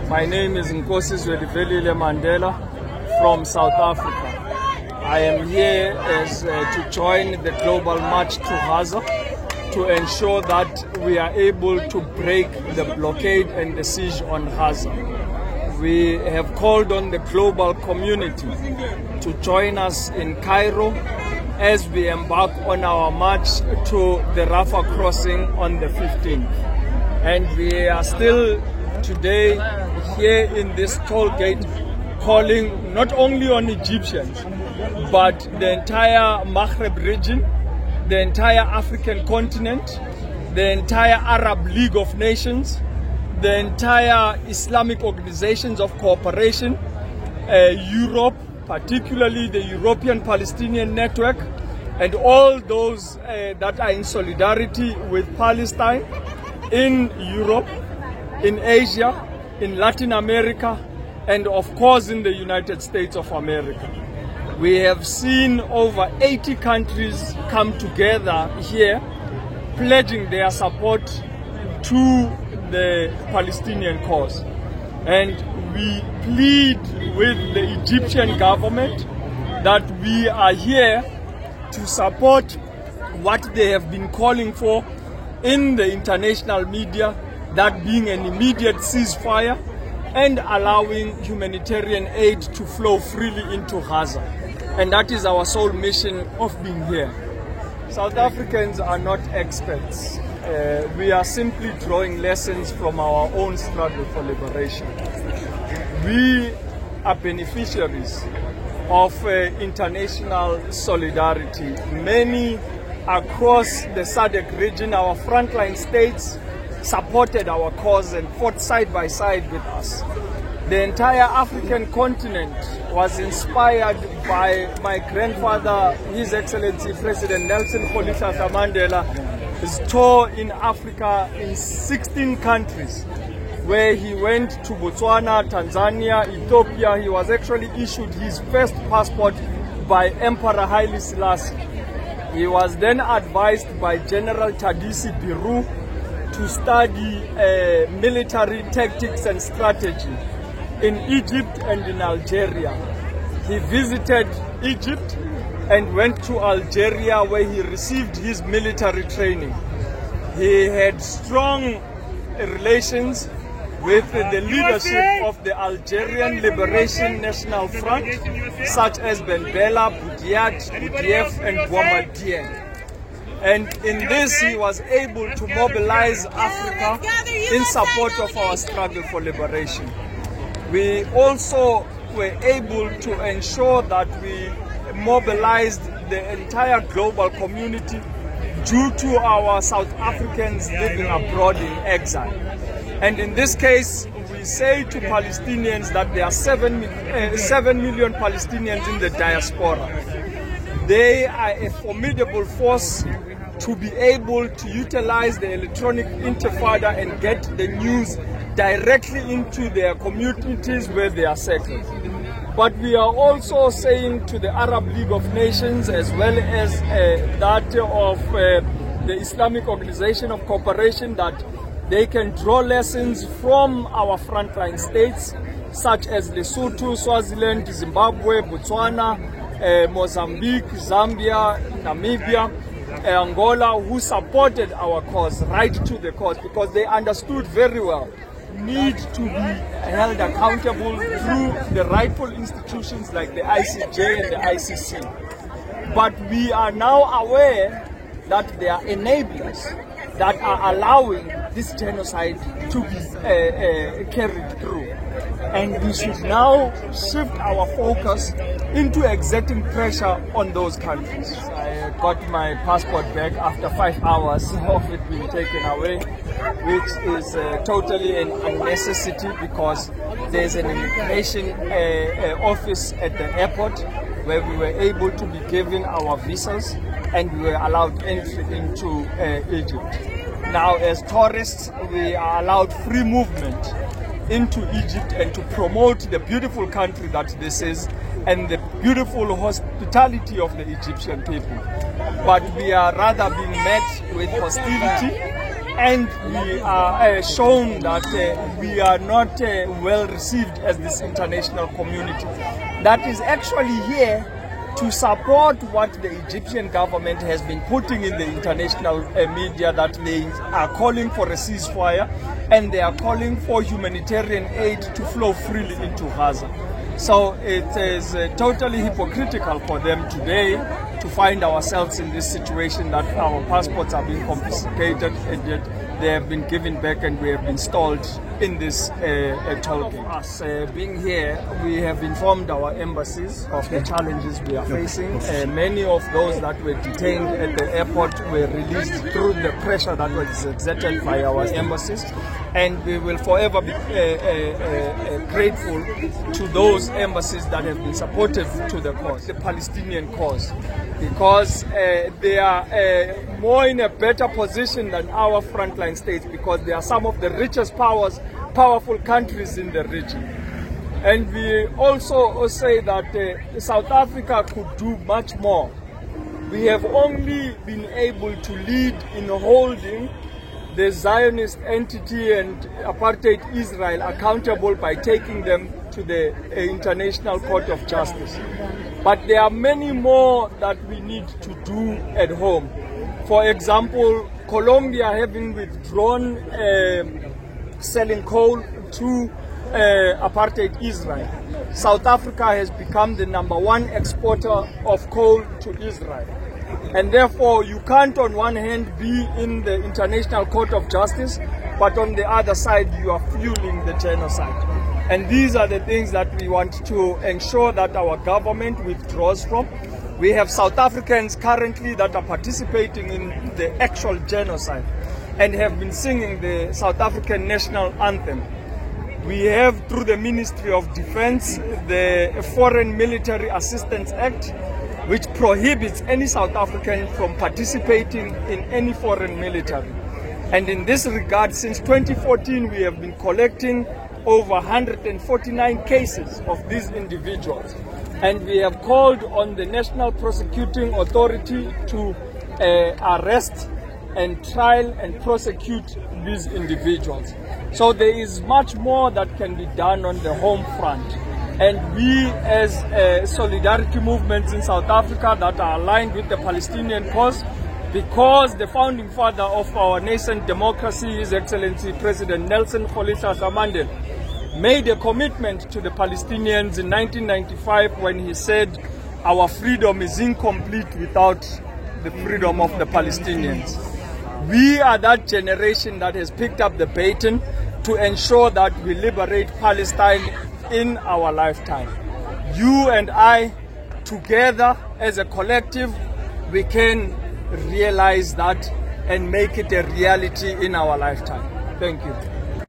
My name is Nkosi Zwelivelile Mandela from South Africa. I am here to join the global march to Gaza to ensure that we are able to break the blockade and the siege on Gaza. We have called on the global community to join us in Cairo as we embark on our march to the Rafah crossing on the 15th. And we are still today here in this toll gate calling not only on Egyptians, but the entire Maghreb region, the entire African continent, the entire Arab League of Nations, the entire Islamic organizations of cooperation, Europe, particularly the European Palestinian Network, and all those that are in solidarity with Palestine in Europe, in Asia, in Latin America, and of course in the United States of America. We have seen over 80 countries come together here, pledging their support to the Palestinian cause. And we plead with the Egyptian government that we are here to support what they have been calling for in the international media, that being an immediate ceasefire and allowing humanitarian aid to flow freely into Gaza. And that is our sole mission of being here. South Africans are not experts. We are simply drawing lessons from our own struggle for liberation. We are beneficiaries of international solidarity. Many across the SADC region, our frontline states, supported our cause and fought side by side with us. The entire African continent was inspired by my grandfather, His Excellency President Nelson Rolihlahla Mandela's tour in Africa in 16 countries, where he went to Botswana, Tanzania, Ethiopia. He was actually issued his first passport by Emperor Haile Selassie. He was then advised by General Tadisi Birru to study military tactics and strategy in Egypt and in Algeria. He visited Egypt and went to Algeria, where he received his military training. He had strong relations with the leadership of the Algerian Liberation National Front, such as Ben Bella, Boudiat, Boudieff, and Boumediene. And in this, he was able to mobilize Africa in support of our struggle for liberation. We also were able to ensure that we mobilized the entire global community due to our South Africans living abroad in exile. And in this case, we say to Palestinians that there are 7 million Palestinians in the diaspora. They are a formidable force to be able to utilize the electronic intifada and get the news directly into their communities where they are settled. But we are also saying to the Arab League of Nations, as well as that of the Islamic Organization of Cooperation, that they can draw lessons from our frontline states, such as Lesotho, Swaziland, Zimbabwe, Botswana, Mozambique, Zambia, Namibia, Angola, who supported our cause, right to the cause, because they understood very well need to be held accountable through the rightful institutions like the ICJ and the ICC. But we are now aware that there are enablers that are allowing this genocide to be carried through. And we should now shift our focus into exerting pressure on those countries. I got my passport back after 5 hours of it being taken away, which is totally an unnecessity, because there's an immigration office at the airport where we were able to be given our visas and we were allowed entry into Egypt. Now, as tourists, we are allowed free movement into Egypt and to promote the beautiful country that this is and the beautiful hospitality of the Egyptian people. But we are rather being met with hostility and we are shown that we are not well received as this international community that is actually here to support what the Egyptian government has been putting in the international media, that they are calling for a ceasefire and they are calling for humanitarian aid to flow freely into Gaza. So it is totally hypocritical for them today to find ourselves in this situation that our passports are being confiscated and yet they have been given back and we have been stalled in this toll gate. Us being here, we have informed our embassies of the challenges we are facing. Many of those that were detained at the airport were released through the pressure that was exerted by our embassies. And we will forever be grateful to those embassies that have been supportive to the cause, the Palestinian cause, because they are more in a better position than our frontline states, because they are some of the richest powerful countries in the region. And we also say that South Africa could do much more. We have only been able to lead in holding the Zionist entity and apartheid Israel accountable by taking them to the International Court of Justice. But there are many more that we need to do at home. For example, Colombia having withdrawn selling coal to apartheid Israel. South Africa has become the #1 exporter of coal to Israel. And therefore, you can't on one hand be in the International Court of Justice, but on the other side, you are fueling the genocide. And these are the things that we want to ensure that our government withdraws from. We have South Africans currently that are participating in the actual genocide and have been singing the South African national anthem. We have, through the Ministry of Defense, the Foreign Military Assistance Act, which prohibits any South African from participating in any foreign military. And in this regard, since 2014, we have been collecting over 149 cases of these individuals. And we have called on the National Prosecuting Authority to arrest and trial and prosecute these individuals. So there is much more that can be done on the home front. And we, as solidarity movements in South Africa that are aligned with the Palestinian cause, because the founding father of our nascent democracy, His Excellency President Nelson Rolihlahla Mandela, made a commitment to the Palestinians in 1995 when he said, our freedom is incomplete without the freedom of the Palestinians. We are that generation that has picked up the baton to ensure that we liberate Palestine in our lifetime. You and I, together as a collective, we can realize that and make it a reality in our lifetime. Thank you.